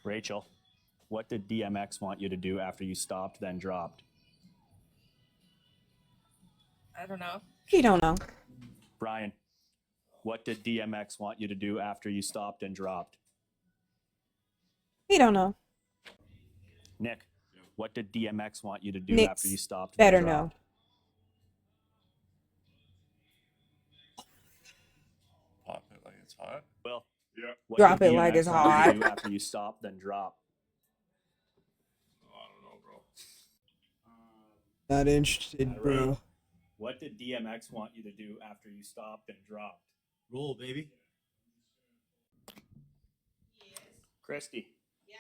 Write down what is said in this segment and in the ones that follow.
Rachel, what did DMX want you to do after you stopped, then dropped? I don't know. He don't know. Brian, what did DMX want you to do after you stopped and dropped? He don't know. Nick, what did DMX want you to do Nick's after you stopped, better then know. dropped? Pop it like it's hot. Well, Yeah. what Drop did it like DMX it's want you to hot. do after you stopped, then dropped? Oh, I don't know, bro. Not interested, bro. What did DMX want you to do after you stopped and dropped? Roll, baby. Christy, Yes.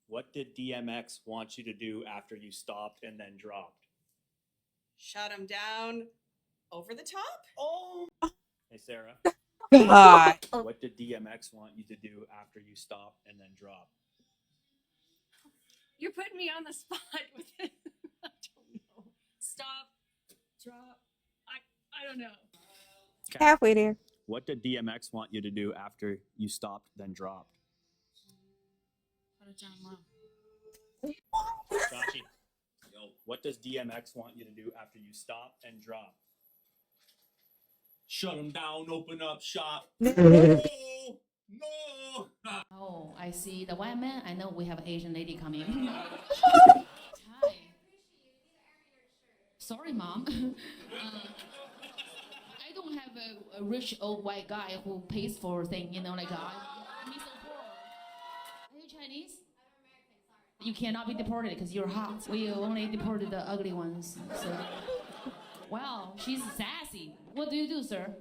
what did DMX want you to do after you stopped and then dropped? Shut him down. Over the top? Oh. Hey, Sarah, God. what did DMX want you to do after you stopped and then dropped? You're putting me on the spot with it. I don't know. Stop. Drop. I don't know. Halfway there. What did DMX want you to do after you stopped, then dropped? Put it down low. Sachi, what does DMX want you to do after you stop and drop? Shut him down, open up shop. No. No. Oh, I see the white man. I know we have an Asian lady coming. Hi. Sorry, Mom. I don't have a rich old white guy who pays for things, like me so poor. Are you Chinese? You cannot be deported because you're hot. We only deported the ugly ones. So, wow, she's sassy. What do you do, sir?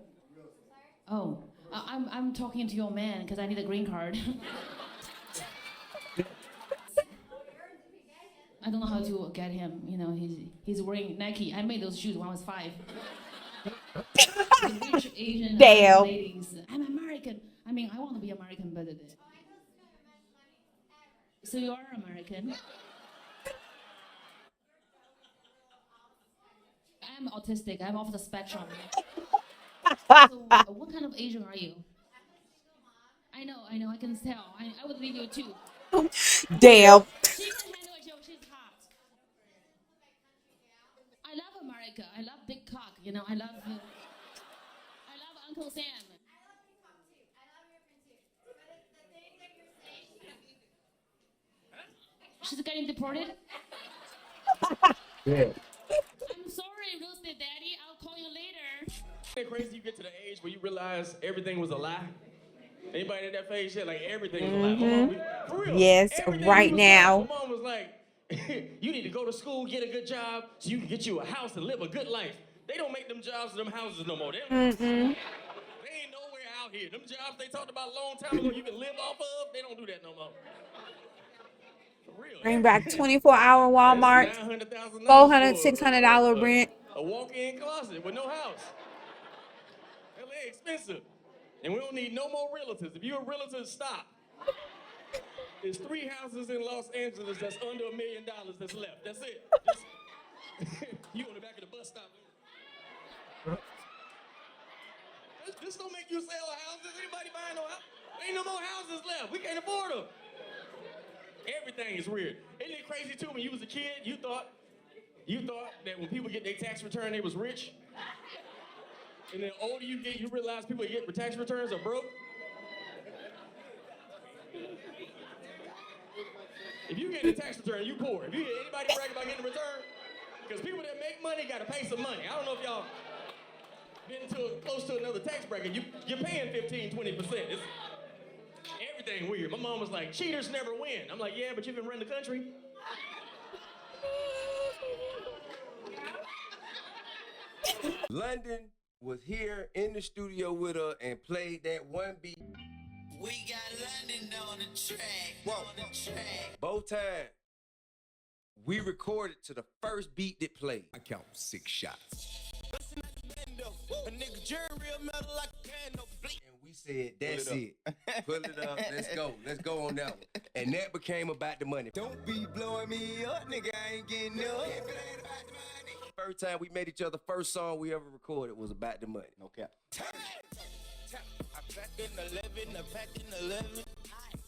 Oh, I'm talking to your man because I need a green card. I don't know how to get him. He's wearing Nike. I made those shoes when I was 5. The rich Asian Damn. ladies. I'm American. I mean, I want to be American, but so you are American. I'm autistic. I'm off the spectrum. So, what kind of Asian are you? I know. I can tell. I would leave you too. Damn. She can handle a joke. She's hot. I love America. I love big cock. I love Uncle Sam. She's getting deported. Yeah. I'm sorry, roasted daddy. I'll call you later. It's crazy you get to the age where you realize everything was a lie. Anybody in that phase shit like everything was a lie. My mom, for real. Yes, everything right was now. Lie. My mom was like, you need to go to school, get a good job, so you can get you a house and live a good life. They don't make them jobs and them houses no more. They ain't nowhere out here. Them jobs they talked about a long time ago you can live off of, they don't do that no more. For real. Bring back 24-hour Walmart. $900,000 $400, for $600 rent. A walk-in closet with no house. LA expensive. And we don't need no more realtors. If you're a realtor, stop. There's 3 houses in Los Angeles that's under $1 million that's left. That's it. You on the back of the bus stop. This don't make you sell houses. Anybody buying no house? Ain't no more houses left. We can't afford them. Everything is weird. Isn't it crazy too? When you was a kid, you thought that when people get their tax return, they was rich. And then the older you get, you realize people that get tax returns are broke. If you get a tax return, you poor. If you hear anybody brag about getting a return, because people that make money got to pay some money. I don't know if y'all been close to another tax bracket. You're paying 15, 20%. It's everything weird. My mom was like, cheaters never win. I'm like, yeah, but you can run the country. London was here in the studio with her and played that one beat. We got London on the track. On the track. Both times, we recorded to the first beat that played. I count 6 shots. A nigga jury real metal like a candle. And we said, that's it. Pull it up. Let's go. Let's go on that one. And that became about the money. Don't be blowing me up, nigga. I ain't getting up. If it ain't about the money. First time we made each other, first song we ever recorded was about the money. Okay. I pack in 11, I pack in 11.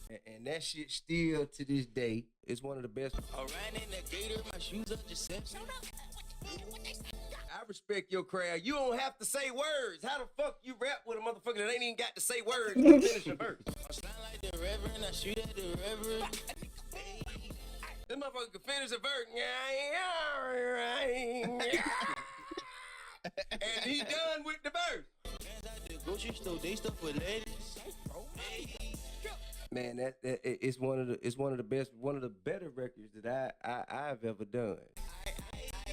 And that shit still to this day is one of the best. Alright, in the gator, my shoes are just set. I respect your crowd. You don't have to say words. How the fuck you rap with a motherfucker that ain't even got to say words to finish a verse? I sound like the reverend, I shoot at the reverend. This motherfucker can finish a verse. And he done with the verse. Man's at the grocery store, they stuff with ladies. Man, that it's one of the best, one of the better records that I've ever done.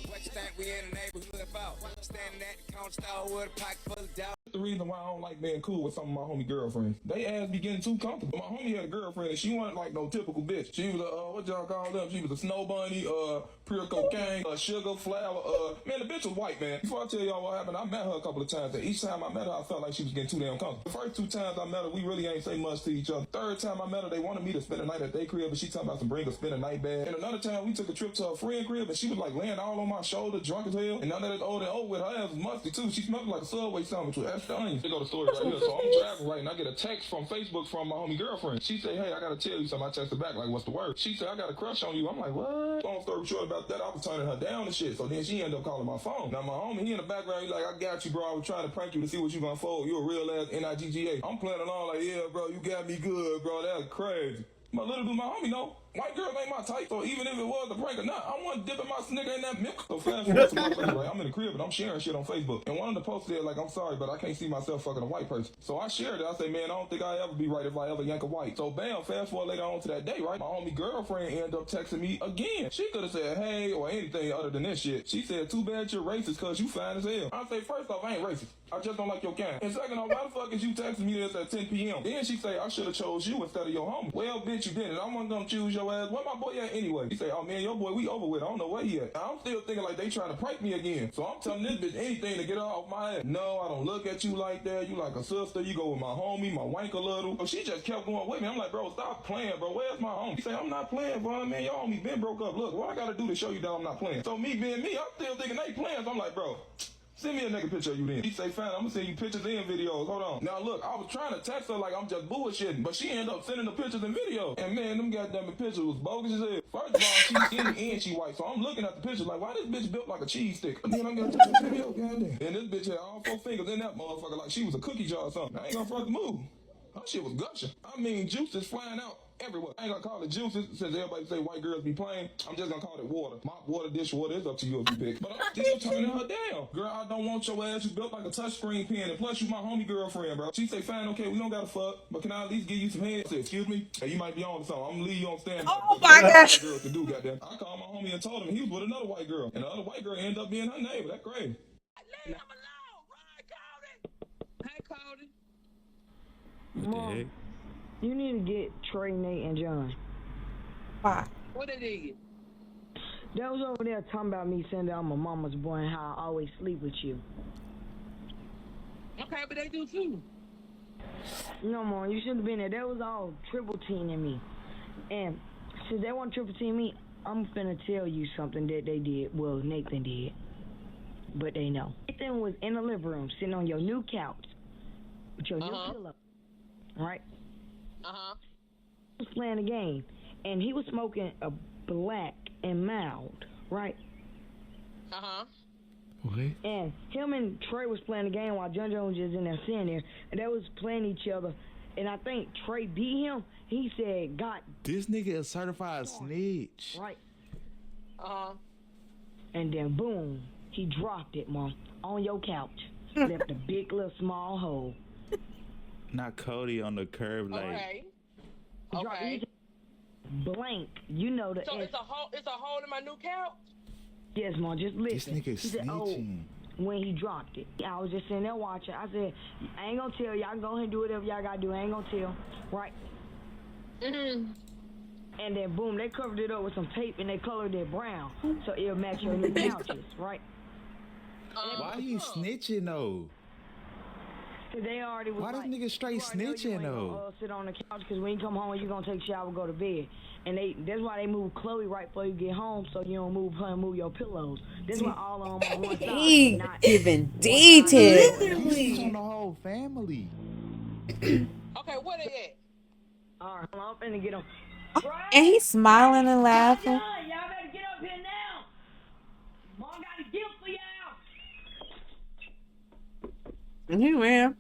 What you think we in the neighborhood about? Standing at the counter store with a pocket full of dollars. The reason why I don't like being cool with some of my homie girlfriends. They ass be getting too comfortable. My homie had a girlfriend and she wasn't like no typical bitch. She was a, what y'all call them? She was a snow bunny, pure cocaine, sugar, flour, man, the bitch was white, man. Before I tell y'all what happened, I met her a couple of times, and each time I met her, I felt like she was getting too damn comfortable. The first 2 times I met her, we really ain't say much to each other. Third time I met her, they wanted me to spend the night at their crib, but she talking about to bring a spend a night bag. And another time, we took a trip to a friend crib, and she was like laying all on my shoulder, drunk as hell. And now that it's old and old with, her ass was musty too. She smelled like a Subway sandwich with extra onions. They go to story right here. So I'm driving right, and I get a text from Facebook from my homie girlfriend. She say, hey, I gotta tell you something. I texted back, like, what's the word? She said, I got a crush on you. I'm like, what? Long story short about that, I was turning her down and shit. So then she ended up calling my phone. Now my homie, he in the background, he like, I got you, bro. I was trying to prank you to see what you gonna fold. You a real ass Nigga. I'm playing along like, yeah, bro, you got me good, bro. That's crazy. But little do my homie know, white girls ain't my type, so even if it was a prank or not, I wasn't dipping my snicker in that milk. So fast forward to my Facebook, like, I'm in the crib and I'm sharing shit on Facebook. And one of the posts said, like, I'm sorry, but I can't see myself fucking a white person. So I shared it. I say, man, I don't think I'll ever be right if I ever yank a white. So bam, fast forward later on to that day, right? My homie girlfriend ended up texting me again. She could have said, hey, or anything other than this shit. She said, too bad you're racist because you fine as hell. I say, first off, I ain't racist. I just don't like your kind. And second off, why the fuck is you texting me this at 10 p.m.? Then she say, I should have chose you instead of your homie. Well, bitch, you didn't. I wasn't gonna choose your ass. Where my boy at anyway? He say, oh man, your boy, we over with. I don't know where he at. I'm still thinking like they trying to prank me again. So I'm telling this bitch anything to get her off my ass. No, I don't look at you like that. You like a sister. You go with my homie, my wank a little. So she just kept going with me. I'm like, bro, stop playing, bro. Where's my homie? He say, I'm not playing, bro. Man, your homie been broke up. Look, what I gotta do to show you that I'm not playing? So me being me, I'm still thinking they playing. So I'm like, bro, send me a nigga picture of you then. He say, fine, I'm gonna send you pictures and videos. Hold on. Now look, I was trying to text her like I'm just bullshitting, but she ended up sending the pictures and videos. And man, them goddamn pictures was bogus as hell. First of all, she's skinny and she white. So I'm looking at the pictures like, why this bitch built like a cheese stick? And then I'm gonna take a video, goddamn. And this bitch had all 4 fingers in that motherfucker like she was a cookie jar or something. I ain't gonna fucking move. Her shit was gushing. I mean, juices flying out everywhere. I ain't gonna call it juices since everybody say white girls be plain. I'm just gonna call it water. Mop water, dishwater, it's up to you if you pick. But I'm still turning her down. Girl, I don't want your ass. You built like a touchscreen pen. And plus, you my homie girlfriend, bro. She say, fine, okay, we don't gotta fuck, but can I at least give you some head? I say, excuse me? Hey, you might be on to something. I'm gonna leave you on stand. Oh my gosh. Girls to do, goddamn. I called my homie and told him he was with another white girl. And the other white girl ended up being her neighbor. That's crazy. Leave him alone, Ron Cody. Hey, Cody. Mom, you need to get Trey, Nate, and John. Why? What they did? They was over there talking about me saying that I'm a mama's boy and how I always sleep with you. Okay, but they do too. No, Mom, you shouldn't have been there. They was all triple teaming me. And since they want triple team me, I'm finna tell you something that they did. Well, Nathan did. But they know. Nathan was in the living room sitting on your new couch with your new pillow. Right? Uh-huh. He was playing a game, and he was smoking a black and mild, right? Uh-huh. Okay. And him and Trey was playing the game while John was just in there sitting there, and they was playing each other, and I think Trey beat him. He said, God. This nigga a certified snitch. Right. Uh-huh. And then, boom, he dropped it, Mom, on your couch. Left a big little small hole. Not Cody on the curb, like. Okay. Okay. Okay. Blank. You know the. So it's a hole in my new couch? Yes, Mom, just listen. This nigga He said, snitching. When he dropped it, I was just sitting there watching. I said, I ain't gonna tell y'all. Go ahead and do whatever y'all gotta do. I ain't gonna tell. Right? Mm-hmm. And then, boom, they covered it up with some tape and they colored it brown. So it'll match your new couches, right? Why he snitching though? Cause they already was Why like, this nigga straight snitching though? Sit on the couch because when you come home, you gonna take a shower, go to bed, and that's why they move Chloe right before you get home, so you don't move her and move your pillows. That's why all of them on one side. Not Even detailed. He snitch on the whole family. Okay, where they All right, I'm finna get him. And he's smiling and laughing. Y'all better get up here now. Mom got a gift for y'all. And he ran.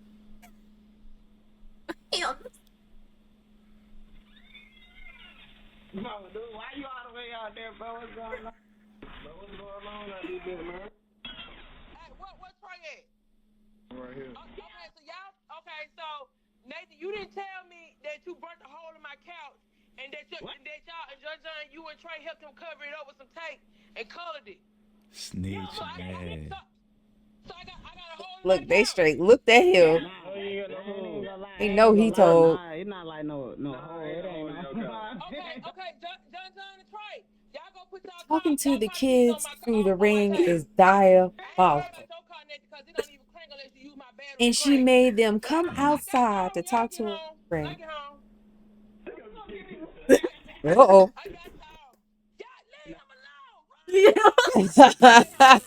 No, dude, why you all the way out there, bro? What's going on? What's going on out there, man? Hey, what's Trey at? Right here. Okay, so y'all, so Nathan, you didn't tell me that you burnt a hole in my couch and that y'all and John, you and Trey helped him cover it up with some tape and colored it. Snitch, man. So I got a hole in Look, my they couch. straight looked at him. He know he told. It's not like no hole. It ain't no. Okay, John and Trey, y'all go put y'all Talking to the car keys kids on my through the on my ring table. is diabolical. Your car, Nathan, because it don't even crank unless you use my battery. And she made them come outside to talk to her friend. Uh-oh. Y'all leave him alone. Yeah.